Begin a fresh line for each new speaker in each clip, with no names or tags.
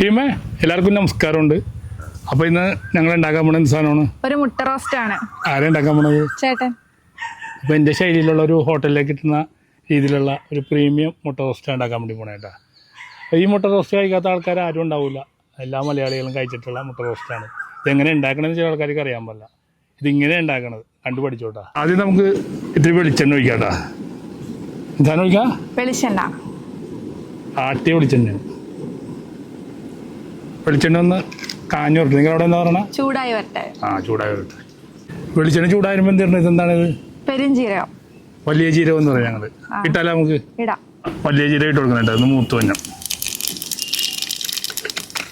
ടീമേ എല്ലാവർക്കും നമസ്കാരമുണ്ട്. അപ്പോൾ ഇന്ന് ഞങ്ങൾ ഉണ്ടാക്കാൻ പോണ എന്ത് സാധനമാണ്?
ഒരു മുട്ട റോസ്റ്റ് ആണ്.
ആരാ ഉണ്ടാക്കാൻ പോണത്?
ചേട്ടൻ.
അപ്പോൾ എൻ്റെ ശൈലിയിലുള്ള ഒരു ഹോട്ടലിലേക്ക് കിട്ടുന്ന രീതിയിലുള്ള ഒരു പ്രീമിയം മുട്ട റോസ്റ്റ് ഉണ്ടാക്കാൻ വേണ്ടി പോണേട്ടാ. അപ്പോൾ ഈ മുട്ട റോസ്റ്റ് കഴിക്കാത്ത ആൾക്കാർ ആരും ഉണ്ടാവില്ല. എല്ലാ മലയാളികളും കഴിച്ചിട്ടുള്ള മുട്ട റോസ്റ്റാണ്. ഇതെങ്ങനെ ഉണ്ടാക്കണമെന്ന് ചില ആൾക്കാർക്ക് അറിയാൻ പാടില്ല. ഇതിങ്ങനെ ഉണ്ടാക്കണത് കണ്ടു പഠിച്ചോട്ടാ. ആദ്യം നമുക്ക് ഇത്തിരി വെളിച്ചെണ്ണ ഒഴിക്കാട്ടാ. സാധനം ഒഴിക്കാം.
വെളിച്ചെണ്ണ
ആട്ടിയ വെളിച്ചെണ്ണ. വെളിച്ചെണ്ണ ഒന്ന് കാഞ്ഞു വരട്ടെ. നിങ്ങൾ അവിടെ എന്താ പറയണ?
ചൂടായി വരട്ടെ.
ചൂടായി വരട്ടെ. വെളിച്ചെണ്ണ ചൂടായിരുമ്പോൾ എന്ത് തരണം? ഇതെന്താണിത്?
പെരുംജീരകം.
വലിയ ജീരകം എന്ന് പറയാം ഞങ്ങൾ. ഇട്ടാലോ നമുക്ക്?
ഇടാം. വലിയ
ജീരകം ഇട്ട് കൊടുക്കുന്നുണ്ട്. ഒന്ന് മൂത്ത് വഞ്ഞം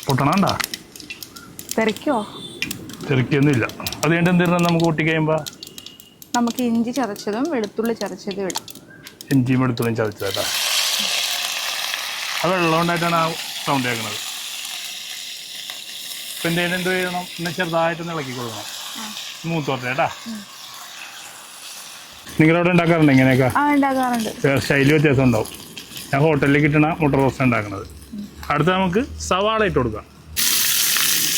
പൊട്ടണണ്ടാ.
തെറിക്കോ?
തെറിക്കൊന്നുമില്ല. അത് കഴിഞ്ഞിട്ട് എന്ത് തരണം നമുക്ക് കൂട്ടി കഴിയുമ്പോൾ?
നമുക്ക് ഇഞ്ചി ചതച്ചതും വെളുത്തുള്ളി ചതച്ചതും ഇടാം.
ഇഞ്ചിയും വെളുത്തുള്ളിയും ചതച്ചതാ. അത് വെള്ളം കൊണ്ടായിട്ടാണ് ആ സൗണ്ട് കേൾക്കുന്നത്. ഇപ്പം എന്തെങ്കിലും എന്ത് ചെയ്യണം? പിന്നെ ചെറുതായിട്ടൊന്ന് ഇളക്കി കൊടുക്കണം. മൂത്തോട്ടെ കേട്ടാ. നിങ്ങളവിടെ ഉണ്ടാക്കാറുണ്ട് ഇങ്ങനെയൊക്കെ?
ഉണ്ടാക്കാറുണ്ട്.
സ്റ്റൈല് വ്യത്യാസം ഉണ്ടാവും. ഞാൻ ഹോട്ടലിൽ കിട്ടണ മുട്ട റോസ്റ്റ് ഉണ്ടാക്കുന്നത്. അടുത്ത നമുക്ക് സവാള ഇട്ട് കൊടുക്കാം.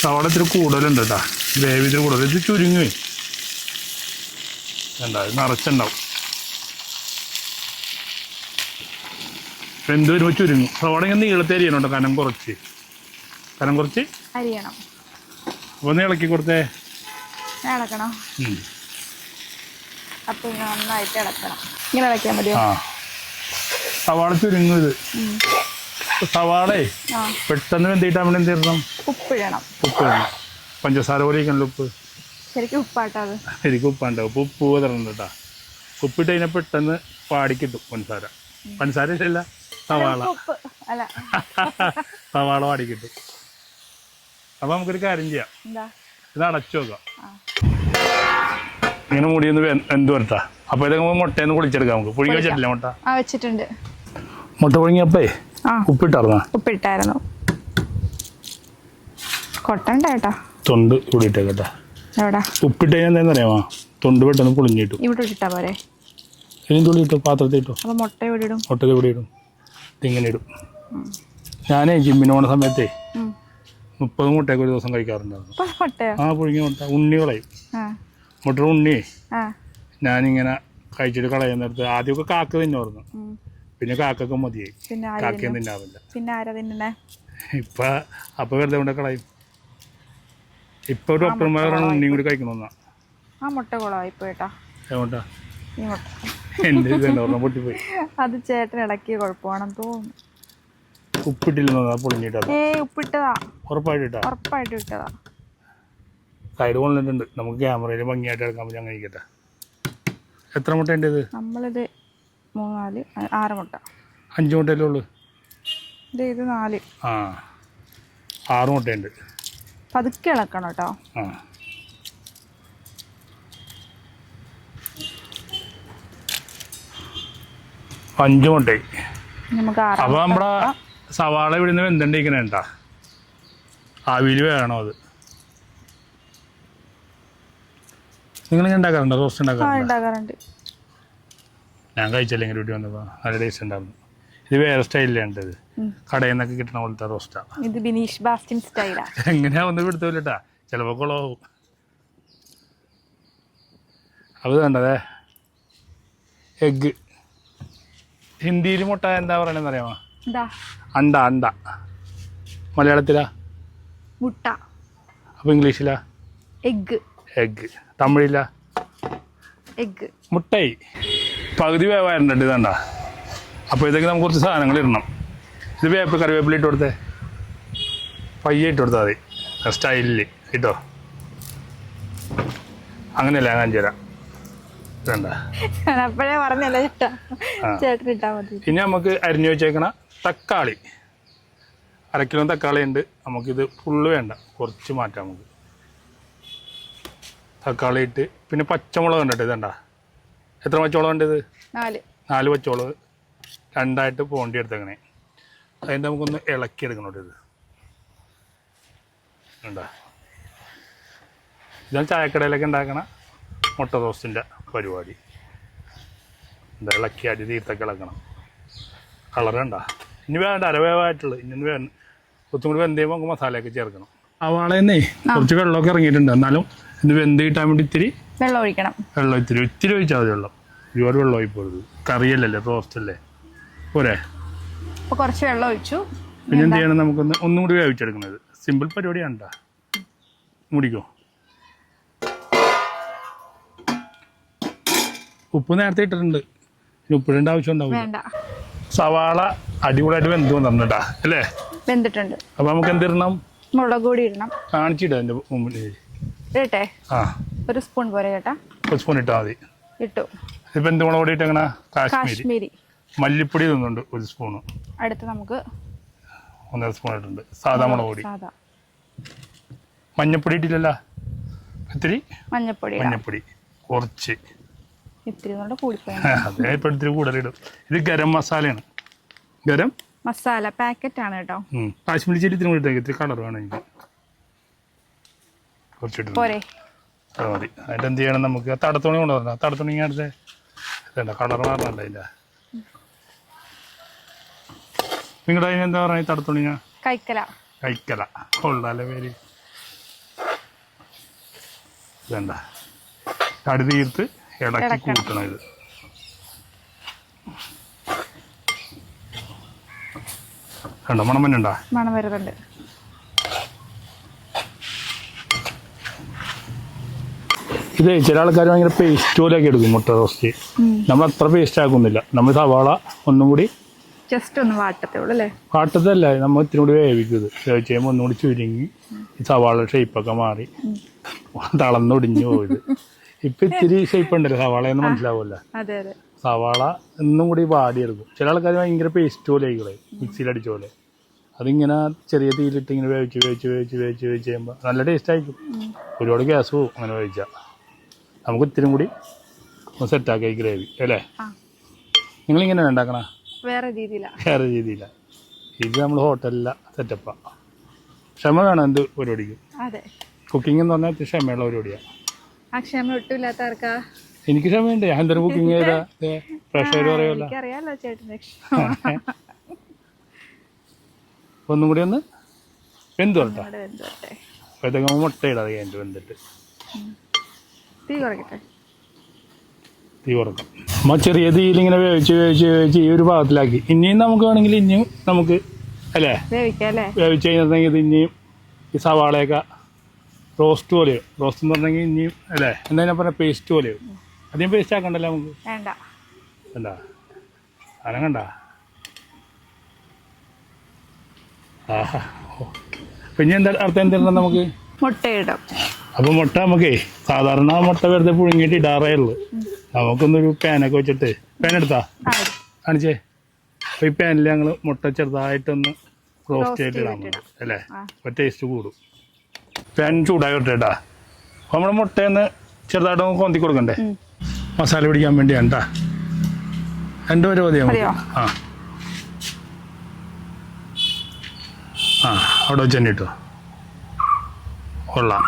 സവാള ഇത്തിരി കൂടുതലുണ്ട് കേട്ടോ. ഗ്രേവി ഇത്തിരി കൂടുതൽ. ഇത് ചുരുങ്ങുവേ ഉണ്ടാവും, നിറച്ചുണ്ടാവും. എന്ത് വരുമ്പോൾ ചുരുങ്ങും. സവാള ഇങ്ങനെ നീളത്തെ അരിയണം കേട്ടോ. കനം കുറച്ച്
അരിയണം.
അപ്പോൾ ഒന്ന് ഇളക്കി കൊടുത്തേ.
ഇളക്കണം. അപ്പോൾ നന്നായിട്ട് ഇളക്കണം. ഇങ്ങനെ ഇളക്കിയാൽ മതിയോ?
സവാള ചുരുങ്ങും. ഇത് സവാളേ പെട്ടെന്ന് വെന്തിട്ടാൻ വേണ്ടി എന്ത് ചെയ്യണം?
ഉപ്പിടണം.
പഞ്ചസാര പോലെ ഇരിക്കണല്ലോ ഉപ്പ്.
ശരിക്കും ഉപ്പാട്ടത്.
ശരിക്കും ഉപ്പാണ്ടാവും. ഉപ്പ് തരണം കേട്ടാ. ഉപ്പിട്ട് കഴിഞ്ഞാൽ പെട്ടെന്ന് പാടിക്കിട്ടും പഞ്ചസാര ഇല്ല, സവാള. സവാള പാടിക്കിട്ടും. അപ്പോൾ നമുക്കൊരു കാര്യം ചെയ്യാം. ഇത് അടച്ചു വെക്കാം. ഇങ്ങനെ മൂടിയൊന്ന് എന്ത് വരട്ടാ. അപ്പോൾ ഇത് മുട്ടയൊന്ന് പൊളിച്ചെടുക്കാം. നമുക്ക് പുഴുങ്ങി വെച്ചിട്ടില്ല മുട്ട?
വെച്ചിട്ടുണ്ട്.
മുട്ട പുഴുങ്ങിയപ്പേ
ഉപ്പിട്ടായിരുന്നു. കൊട്ടണ്ട കേട്ടാ.
തൊണ്ട് ഇവിടെ ഇട്ടേക്കട്ടാ. ഉപ്പിട്ട് കഴിഞ്ഞാൽ എന്താണെന്ന് അറിയാമോ? തൊണ്ട് പെട്ടെന്ന് പൊളിഞ്ഞിട്ടു.
ഇവിടെ ഇട്ടാ പോരെ?
ഇനി തുള്ളി ഇട്ടു, പാത്രത്തിൽ ഇട്ടു.
മുട്ട ഇവിടെ ഇടും.
മുട്ട ഇവിടെ ഇടും. ഇതിങ്ങനെ ഇടും. ഞാനേ ജിമ്മിന് പോണ സമയത്തേ 30 മുട്ടയൊക്കെ ഒരു ദിവസം കഴിക്കാറുണ്ടായിരുന്നു. പുഴുങ്ങിയ മുട്ട ഉണ്ണി കളയും. മുട്ടയുടെ ഉണ്ണിയേ ഞാനിങ്ങനെ കഴിച്ചിട്ട് കളയാൻ നേരത്ത് ആദ്യമൊക്കെ കാക്ക തിന്നുമായിരുന്നു. പിന്നെ കാക്കൊക്കെ മതിയായി. കാക്കയും തിന്നാറില്ല. ഇപ്പൊ അപ്പൊ വെറുതെ കൊണ്ട് കളയും. ഇപ്പൊ ഡോക്ടർമാരാണ് ഉണ്ണിയും കൂടി കഴിക്കണമെന്നാ. എന്റെ ഇതെന്താ പൊട്ടിപ്പോയി.
അത് ചേട്ടൻ ഇളക്കിയ കുഴപ്പമാണെന്ന് തോന്നുന്നു.
ഉപ്പിട്ടില്ലെന്നാ പൊളിഞ്ഞിട്ടാ.
ഉപ്പിട്ടതാ.
ഉറപ്പായിട്ട്
ഇട്ടതാ.
സൈഡ് കൊണ്ടിട്ടുണ്ട്. നമുക്ക് ക്യാമറയിൽ ഭംഗിയായിട്ട് എടുക്കാൻ പറ്റും. അങ്ങനെ ഇരിക്കട്ടെ. എത്ര മുട്ട ഉണ്ട് ഇത്?
നമ്മളിത് 6 മുട്ട.
5 മുട്ടയല്ലേ ഉള്ളു?
ഇത് 4.
6 മുട്ടയുണ്ട്.
പതുക്കെ ഇളക്കണം കേട്ടോ.
5 മുട്ട.
നമുക്ക്
അപ്പോൾ നമ്മുടെ സവാള ഇവിടുന്ന് വെന്തുണ്ടിരിക്കണേട്ടാ. ആവിയിൽ വേണോ അത്? നിങ്ങളിങ്ങനെ ഉണ്ടാക്കാറുണ്ടോ? റോസ്റ്റ് ഉണ്ടാക്കാറുണ്ട്. ഞാൻ കഴിച്ചില്ലെങ്കിൽ വീട്ടിൽ വന്നപ്പോൾ നല്ല ടേസ്റ്റ് ഉണ്ടായിരുന്നു. ഇത് വേറെ സ്റ്റൈലിലാണ്. ഇത് കടയിൽ നിന്നൊക്കെ കിട്ടുന്ന പോലത്തെ റോസ്റ്റാണ്.
ഇത് ബിനീഷ് ബാസ്റ്റിൻ സ്റ്റൈലാ.
എങ്ങനെയാ ഒന്ന് പിടുത്തില്ലട്ടാ. ചിലപ്പോൾ കുളമാവും. അത് കണ്ടതേ എഗ്ഗ്. ഹിന്ദിയിൽ മുട്ട എന്താ പറയണെന്ന് അറിയാമോ? അണ്ട. മലയാളത്തിലാ
മുട്ട.
അപ്പോൾ ഇംഗ്ലീഷിലാ എഗ്ഗ്. തമിഴിലാ
എഗ്ഗ്.
മുട്ടൈ. പകുതി വേവായിട്ടുണ്ട്. ഇതണ്ട. അപ്പോൾ ഇതൊക്കെ നമുക്ക് കുറച്ച് സാധനങ്ങൾ ഇടണം. ഇത് കറിവേപ്പില ഇട്ട് കൊടുത്തേ. പയ്യെ ഇട്ട് കൊടുത്താൽ മതി. സ്റ്റൈലിൽ ഇട്ടോ. അങ്ങനെയല്ല ഞാൻ കാണിച്ചു തരാം. ഇതണ്ട. ഇനി നമുക്ക് അരിഞ്ഞു വെച്ചേക്കണ തക്കാളി. 1 കിലോ തക്കാളി ഉണ്ട്. നമുക്കിത് ഫുള്ള് വേണ്ട, കുറച്ച് മാറ്റാം നമുക്ക്. തക്കാളി ഇട്ട് പിന്നെ പച്ചമുളക് കണ്ടിട്ട്. ഇതണ്ട. എത്ര പച്ചമുളക് ഉണ്ട്? ഇത് 4 പച്ചമുളക് 2ആയിട്ട് പോണ്ടി എടുത്തേക്കണേ. അതിൻ്റെ നമുക്കൊന്ന് ഇളക്കിയെടുക്കണോട്ട്. ഇത് ഉണ്ടാ. ഇതാണ് ചായക്കടയിലൊക്കെ ഉണ്ടാക്കണ മുട്ട റോസ്റ്റിൻ്റെ പരിപാടി. എന്താ ഇളക്കി അരി തീർത്തൊക്കെ ഇളക്കണം. കളർ വേണ്ട. ഇനി വേണ്ട, അരവേവായിട്ടുള്ളൂ. ഇനി കുറച്ചും കൂടി വെന്ത് കഴിയുമ്പോൾ നമുക്ക് മസാലയൊക്കെ ചേർക്കണം. സവാളയെന്നേ കുറച്ച് വെള്ളമൊക്കെ ഇറങ്ങിയിട്ടുണ്ട്. എന്നാലും ഇത് വെന്ത് കിട്ടാൻ വേണ്ടി ഇത്തിരി
വെള്ളം ഒഴിക്കണം.
വെള്ളം ഇത്തിരി ഒഴിച്ചാൽ മതി. വെള്ളം ഒരുപാട് വെള്ളം ഒഴിപ്പോഴത്, കറിയല്ലല്ലേ, റോസ്റ്റ് അല്ലേ, പോരെ.
അപ്പോൾ കുറച്ച് വെള്ളം ഒഴിച്ചു.
പിന്നെ എന്ത് ചെയ്യണം, ഒന്നും കൂടി വേവിച്ചെടുക്കുന്നത്. സിമ്പിൾ പരിപാടിയാണ് കേട്ടോ. മുടിക്കോ. ഉപ്പ് നേരത്തെ ഇട്ടിട്ടുണ്ട്, ഇനി ഉപ്പിടേണ്ട ആവശ്യം ഉണ്ടാവില്ല.
വേണ്ട.
സവാള അടിപൊളിയായിട്ട് വെന്ത് വന്നിട്ടാ അല്ലേ?
വെന്തിട്ടുണ്ട്.
അപ്പൊ നമുക്ക് എന്തിടണം?
മുളക് പൊടി ഇടണം.
കാണിച്ചിടാം എൻ്റെ മുമ്പിൽ.
ഇടട്ടെ? ആ, ഒരു സ്പൂൺ പോരെ ചേട്ടാ?
ഒരു സ്പൂൺ ഇട്ടാൽ മതി.
ഇട്ടു.
ഇപ്പം എന്ത് മുളക് പൊടി ഇട്ടെങ്ങനെ?
കാശ്മീരി.
മല്ലിപ്പൊടി ഇടുന്നുണ്ട് ഒരു സ്പൂണ്.
അടുത്ത് നമുക്ക്
1.5 സ്പൂൺ ഇട്ടുണ്ട് സാധാ മുളക് പൊടി. മഞ്ഞപ്പൊടി ഇട്ടില്ലല്ലോ? ഇത്തിരി മഞ്ഞപ്പൊടി കുറച്ച്.
ഇത്തിരി കൂടിപ്പോയി.
അതെ, ഇപ്പം ഇത്തിരി കൂടുതലിടും. ഇത് ഗരം മസാലയാണ്. ഗരം
മസാല പാക്കറ്റ് ആണ് കേട്ടോ.
കാശ്മീരി ചില്ലി ഇത്തിരി കൂടി ഇട്ടേക്ക്. ഇത്തിരി കളർ വേണം എനിക്ക്. കുറച്ചിട്ട്
പോരെ?
അത് മതി. അതിൻ്റെ എന്ത് ചെയ്യണം, നമുക്ക് തടത്തുണി കൊണ്ടുവരണം. തടത്തുണി അടുത്ത് ഇതണ്ട കളർ മാറണല്ല അതിൻ്റെ. നിങ്ങളുടെ അതിനെന്താ പറയുക? തടത്തുണിങ്ങ കൈക്കല കൊള്ളാല്ലേ പേര്. ഇതണ്ട കടി തീർത്ത് ഇടയ്ക്ക് കൂട്ടണം. ഇത് കണ്ടോ മണം തന്നെ
മണം വരുന്നുണ്ട്.
ഇത് ചില ആൾക്കാർ ഭയങ്കര പേസ്റ്റ് പോലെയൊക്കെ എടുക്കും മുട്ട റോസ്റ്റ്. നമ്മൾ അത്ര പേസ്റ്റ് ആക്കുന്നില്ല. നമ്മൾ സവാള ഒന്നും കൂടി
ജസ്റ്റ് ഒന്ന് വാട്ടത്തേ ഉള്ളൂ അല്ലേ?
വാട്ടത്തല്ല, നമ്മൾ ഇത്തിരി കൂടി വേവിക്കും. ഇത് വേവിച്ച് കഴിയുമ്പോൾ ഒന്നും കൂടി ചുരുങ്ങി ഈ സവാള ഷേപ്പൊക്കെ മാറി തളന്നൊടിഞ്ഞു പോയത്. ഇപ്പം ഇത്തിരി ഷേപ്പ് ഉണ്ടല്ലോ സവാളയെന്ന് മനസ്സിലാവുമല്ലോ. സവാള ഒന്നും കൂടി വാടിയെടുക്കും. ചില ആൾക്കാർ ഭയങ്കര പേസ്റ്റ് പോലെ ആയിക്കളെ, മിക്സിയിലടിച്ച പോലെ. അതിങ്ങനെ ചെറിയ തീയിലിട്ട് ഇങ്ങനെ വേവിച്ച് ചെയ്യുമ്പോൾ നല്ല ടേസ്റ്റ് ആയിരിക്കും. ഒരുപാട് ഗ്യാസ് പോവും അങ്ങനെ വേവിച്ചാൽ. നമുക്ക് ഇത്തിരി കൂടി ഒന്ന് സെറ്റാക്കി ഈ ഗ്രേവി അല്ലേ? നിങ്ങളിങ്ങനെ ഉണ്ടാക്കണ?
വേറെ രീതിയിലാണ്.
ഇത് നമ്മൾ ഹോട്ടലിലെ സെറ്റപ്പാണ്. ക്ഷമ വേണം എന്ത് പരിപാടിക്കും. കുക്കിംഗ് എന്ന് പറഞ്ഞാൽ ക്ഷമയുള്ള പരിപാടിയാണ്. എനിക്ക് ക്ഷമയുണ്ട്. ഞാൻ എന്തൊരു കുക്കിംഗ് ചെയ്താ പ്രഷർ പറയുമല്ലോ. ഒന്നും കൂടി ഒന്ന് വെന്ത് വരട്ടെ. അപ്പോഴത്തേക്ക് മുട്ട ഇടാതെ കഴിഞ്ഞിട്ട് വെന്തിട്ട് തീ കുറക്കാം. നമ്മൾ ചെറിയ തീയിലിങ്ങനെ വേവിച്ച് ഈ ഒരു ഭാഗത്തിലാക്കി. ഇനിയും നമുക്ക് വേണമെങ്കിൽ നമുക്ക് അല്ലേ വേവിച്ച് കഴിഞ്ഞിട്ടുണ്ടെങ്കിൽ ഇനിയും ഈ സവാളയൊക്കെ റോസ്റ്റ് പോലെയോ, റോസ്റ്റ് എന്ന് പറഞ്ഞെങ്കിൽ ഇനിയും അല്ലേ എന്താ പറഞ്ഞാൽ പേസ്റ്റ് പോലെയോ. അധികം പേസ്റ്റ് ആക്കണ്ടല്ലോ നമുക്ക്. വേണ്ട സാധനം കണ്ട. ആഹാ. പിന്നെ എന്താ അർത്ഥം എന്തിടണം നമുക്ക്? മുട്ടയിടാം. അപ്പോൾ മുട്ട നമുക്കേ സാധാരണ മുട്ട വെറുതെ പുഴുങ്ങിയിട്ട് ഇടാറേ ഉള്ളു. നമുക്കൊന്നൊരു പാനൊക്കെ വെച്ചിട്ട്, പാൻ എടുത്താ കാണിച്ചേ. അപ്പോൾ ഈ പാനിൽ ഞങ്ങൾ മുട്ട ചെറുതായിട്ടൊന്ന് റോസ്റ്റ് ചെയ്തിട്ട് ഇടാൻ പറ്റും അല്ലേ? അപ്പോൾ ടേസ്റ്റ് കൂടും. പാൻ ചൂടായി വിട്ടേട്ടാ. അപ്പോൾ നമ്മൾ മുട്ടയൊന്ന് ചെറുതായിട്ട് കൊന്തി കൊടുക്കണ്ടേ, മസാല പിടിക്കാൻ വേണ്ടിയാണ് കേട്ടാ. 2 വരെ മതിയോ? അവിടെ വെച്ച് തന്നെ ഇട്ടോ. കൊള്ളാം.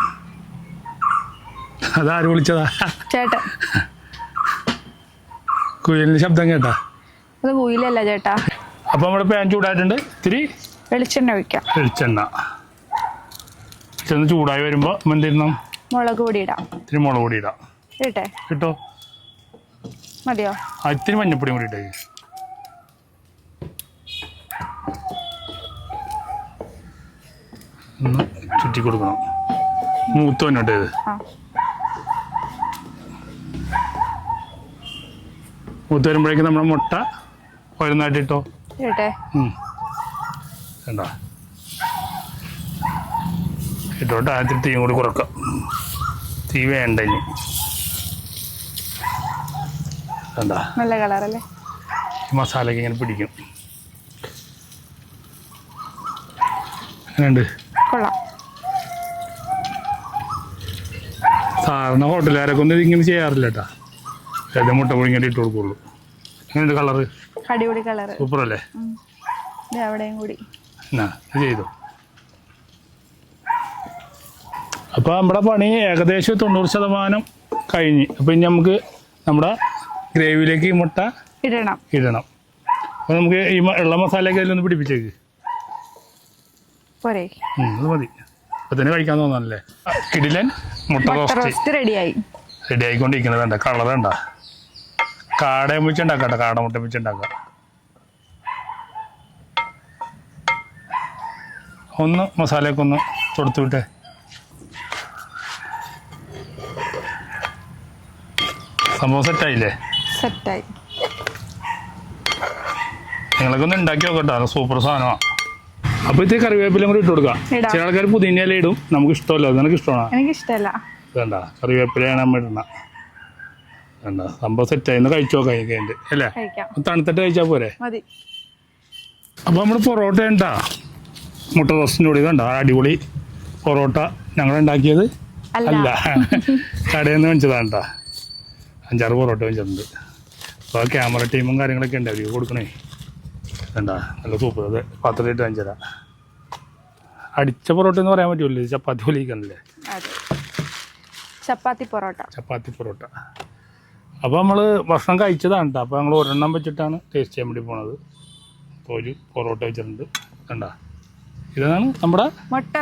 അതാര് വിളിച്ചതാ? ചേട്ടാ. കുയിലിന്റെ ശബ്ദം കേട്ടാ?
അത് കുയിലല്ല ചേട്ടാ.
അപ്പൊ നമ്മുടെ പാൻ ചൂടായിട്ടുണ്ട്. ഇത്തിരി
വെളിച്ചെണ്ണ ഒഴിക്കാം.
ചെന്ന് ചൂടായി വരുമ്പോ എന്തിരുന്നു?
മുളക് പൊടി ഇടാം.
ഇത്തിരി മുളക് പൊടി ഇടാം. കിട്ടോ?
മതിയോ?
ഇത്തിരി മഞ്ഞപ്പൊടി കൂടി ഇട്ടേ. ഒന്ന് ചുറ്റി കൊടുക്കണം. മൂത്ത് വന്നോട്ടെ. ഇത് മൂത്ത് വരുമ്പോഴേക്കും നമ്മുടെ മുട്ട ഓരോന്നായിട്ടിട്ടോ. എന്താ ഇട്ടോട്ട് ആദ്യത്തെ തീയും കൂടി കുറക്കാം. തീ വേണ്ട ഇനി. എന്താ
നല്ല കളറല്ലേ?
ഈ മസാലയൊക്കെ ഇങ്ങനെ പിടിക്കും. എങ്ങനെയുണ്ട്?
കൊള്ളാം.
സാധാരണ ഹോട്ടലുകാരൊക്കെ ഒന്നും ഇങ്ങനെ ചെയ്യാറില്ല കേട്ടാ. ഏത് മുട്ട പുഴുങ്ങിയിട്ട് ഇട്ട് കൊടുക്കുള്ളൂ. എങ്ങനെയുണ്ട് കളറ്?
അടിപൊളി കളർ.
സൂപ്പർ അല്ലേ?
അവിടെയും കൂടി
ഇത് ചെയ്തു. അപ്പോൾ നമ്മുടെ പണി ഏകദേശം 90% കഴിഞ്ഞ്. അപ്പോൾ ഇനി നമുക്ക് നമ്മുടെ ഗ്രേവിയിലേക്ക് ഈ മുട്ട ഇടണം. അപ്പോൾ നമുക്ക് ഈ ഉള്ള മസാലയൊക്കെ അതിലൊന്ന് പിടിപ്പിച്ചേക്ക്.
പോരെ
അത് മതി. ഇപ്പം തന്നെ കഴിക്കാൻ തോന്നാനല്ലേ. കിടിലൻ മുട്ട റോസ്റ്റ്
റെഡിയായി.
റെഡി ആയിക്കൊണ്ടിരിക്കുന്നത് വേണ്ട. കളർ വേണ്ട. കാടയും വെച്ച് ഉണ്ടാക്കാം. കാടമുട്ട വെച്ച് ഉണ്ടാക്കാം. ഒന്ന് മസാലയൊക്കെ ഒന്ന് തൊടുത്തു വിട്ടേ. സംഭവം സെറ്റായില്ലേ?
സെറ്റായി.
നിങ്ങളൊക്കെ ഒന്ന് ഉണ്ടാക്കി നോക്കട്ടോ. സൂപ്പർ സാധനമാണ്. അപ്പോൾ ഇത് കറിവേപ്പിലും കൂടി ഇട്ട് കൊടുക്കാം. ചില ആൾക്കാർ പുതിന ഇല ഇടും. നമുക്ക് ഇഷ്ടമല്ലോ. നിനക്ക് ഇഷ്ടമാണോ?
എനിക്ക് ഇഷ്ടമല്ല.
വേണ്ട, കറിവേപ്പിലയാണ് നമ്മൾ ഇടണം. വേണ്ട, സംഭവം സെറ്റായി. കഴിച്ചു നോക്കാം കഴിഞ്ഞിട്ട് അല്ലേ? തണുത്തിട്ട് കഴിച്ചാൽ പോരെ? അപ്പോൾ നമ്മൾ പൊറോട്ട ഉണ്ടാ മുട്ട റോസ്റ്റിൻ്റെ കൂടി കണ്ട അടിപൊളി പൊറോട്ട ഞങ്ങൾ ഉണ്ടാക്കിയത് അല്ല, കടയിൽ നിന്ന് വെച്ചതാണ് കേട്ടോ. 5-6 പൊറോട്ട വെച്ചിട്ടുണ്ട്. അപ്പോൾ ക്യാമറ ടീമും കാര്യങ്ങളൊക്കെ ഉണ്ട്. അവർക്ക് കൊടുക്കണേ. വേണ്ട, നല്ല സൂപ്പർ. അത് പാത്രത്തിലിട്ട് കാണിച്ചു. അടിച്ച പൊറോട്ട എന്ന് പറയാൻ പറ്റുമല്ലോ. ചപ്പാത്തി പോലിരിക്കണല്ലേ? ചപ്പാത്തി പൊറോട്ട. അപ്പോൾ നമ്മൾ ഭക്ഷണം കഴിച്ചതാണ് കേട്ടോ. അപ്പോൾ ഞങ്ങൾ ഒരെണ്ണം വെച്ചിട്ടാണ് ടേസ്റ്റ് ചെയ്യാൻ വേണ്ടി പോണത്. അപ്പോൾ ഒരു പൊറോട്ട വെച്ചിട്ടുണ്ട്. കണ്ട, ഇതാണ് നമ്മുടെ മുട്ട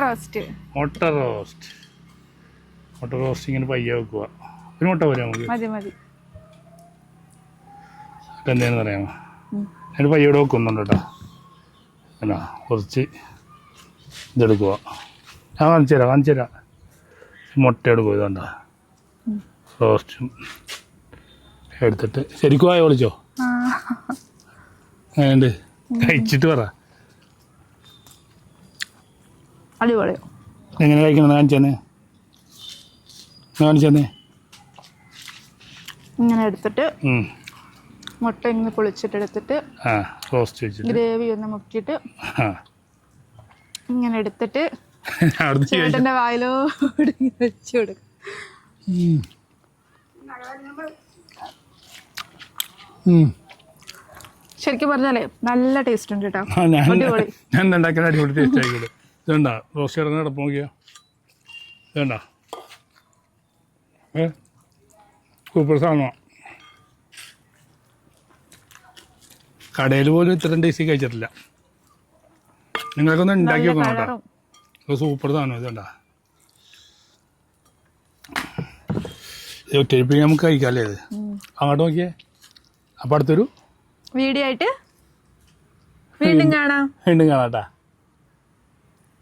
റോസ്റ്റ് ഇങ്ങനെ പയ്യെ വെക്കുക. ഒരു മുട്ട പോരെ നമുക്ക്? എന്താണെന്ന് പറയാമോ? അതിന് പയ്യോടെ വെക്കുന്നുണ്ട് കേട്ടോ. എന്നാ കുറച്ച് ഇതെടുക്കുക. ഞാൻ കാണിച്ചു തരാം. മുട്ട എടുക്കുക. ഇതുണ്ട റോസ്റ്റും എടുത്തിട്ട് ശരിക്കും ആയോ വിളിച്ചോ? അങ്ങനെയുണ്ട്. കഴിച്ചിട്ട് പറ
അടിപൊളി.
എങ്ങനെ കഴിക്കണം കാണിച്ചെന്നേ.
ഇങ്ങനെ എടുത്തിട്ട് മുട്ട ഇങ്ങനെ പൊളിച്ചിട്ട് എടുത്തിട്ട്
റോസ്റ്റ് വെച്ചിട്ട്
ഗ്രേവി ഒന്ന് മുക്കിയിട്ട് ഇങ്ങനെ എടുത്തിട്ട് ചേട്ടൻ്റെ വായിലോട് വെച്ച് കൊടുക്കും. ശരിക്കും പറഞ്ഞാലേ നല്ല ടേസ്റ്റ് ഉണ്ട് കേട്ടോ. അടിപൊളി.
ഞാൻ ഉണ്ടാക്കിയ അടിപൊളി ടേസ്റ്റ് ആയിക്കോട്ടെ. ഇതുണ്ട റോസ്റ്റ് കിടന്ന് കിടപ്പ് നോക്കിയാ. ഇതുണ്ട സൂപ്പർ സാധനമാണ്. കടയിൽ പോലും ഇത്രയും ടേസ്റ്റ് കഴിച്ചിട്ടില്ല. നിങ്ങൾക്കൊന്ന് ഉണ്ടാക്കി നോക്കണം കേട്ടോ. ഇത് സൂപ്പർ സാധനം. ഇതുണ്ടാ ഇത് ഒറ്റയ്ക്ക് നമുക്ക് കഴിക്കാമല്ലേ? ഇത് അങ്ങോട്ട് നോക്കിയേ. അപ്പം അടുത്തൊരു
വീഡിയോ ആയിട്ട് വീണ്ടും കാണാം
കേട്ടാ.